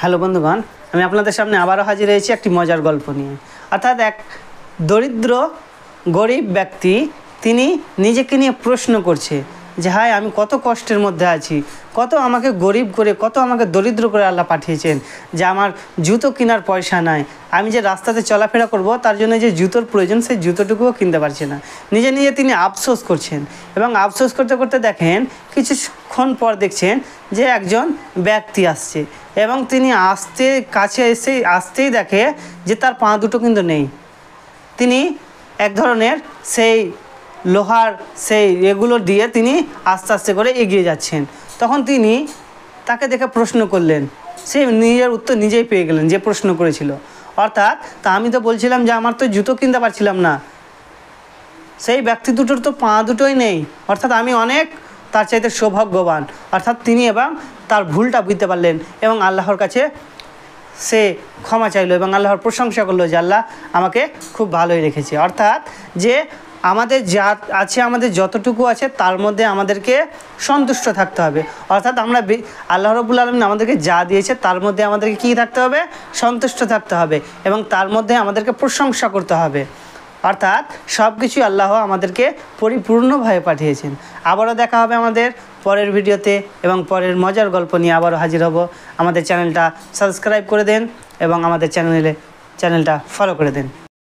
Hello বন্ধুগণ, আমি আপনাদের সামনে আবারও হাজির হয়েছি একটি মজার গল্প নিয়ে। অর্থাৎ এক দরিদ্র গরিব ব্যক্তি তিনি নিজেকে নিয়ে প্রশ্ন করছে যে হায় আমি কত কষ্টের মধ্যে আছি, কত আমাকে গরিব করে, কত আমাকে দরিদ্র করে আল্লাহ পাঠিয়েছেন যে আমার জুতো কেনার পয়সা নাই, আমি যে রাস্তাতে চলাফেরা করব তার জন্য যে জুতোর প্রয়োজন সেই জুতোটুকুও কিনতে পারছে না। নিজে নিজে তিনি আফসোস করছেন এবং আফসোস করতে করতে দেখেন কিছুক্ষণ পর দেখছেন যে একজন ব্যক্তি আসছে এবং তিনি কাছে আসতেই দেখে যে তার পা দুটো কিন্তু নেই। তিনি এক ধরনের সেই লোহার এগুলো দিয়ে তিনি আস্তে আস্তে করে এগিয়ে যাচ্ছেন। তখন তিনি তাকে দেখে প্রশ্ন করলেন, সে নিজের উত্তর নিজেই পেয়ে গেলেন যে প্রশ্ন করেছিল। অর্থাৎ আমি তো বলছিলাম যে আমার তো জুতো কিনতে পারছিলাম না, সেই ব্যক্তি দুটোর তো পা দুটোই নেই, অর্থাৎ আমি অনেক তার চাইতে সৌভাগ্যবান। অর্থাৎ তিনি এবং তার ভুলটা বুঝতে পারলেন এবং আল্লাহর কাছে সে ক্ষমা চাইলো এবং আল্লাহর প্রশংসা করলো যে আল্লাহ আমাকে খুব ভালোই রেখেছে। অর্থাৎ যে আমাদের যা আছে, আমাদের যতটুকু আছে তার মধ্যে আমাদেরকে সন্তুষ্ট থাকতে হবে। অর্থাৎ আমরা আল্লাহ রাব্বুল আলামিন আমাদেরকে যা দিয়েছে তার মধ্যে আমাদেরকে কী থাকতে হবে? সন্তুষ্ট থাকতে হবে এবং তার মধ্যে আমাদেরকে প্রশংসা করতে হবে। অর্থাৎ সব কিছুই আল্লাহ আমাদেরকে পরিপূর্ণভাবে পাঠিয়েছেন। আবারও দেখা হবে আমাদের পরের ভিডিওতে এবং পরের মজার গল্প নিয়ে আবারও হাজির হব। আমাদের চ্যানেলটা সাবস্ক্রাইব করে দেন এবং আমাদের চ্যানেলটা ফলো করে দেন।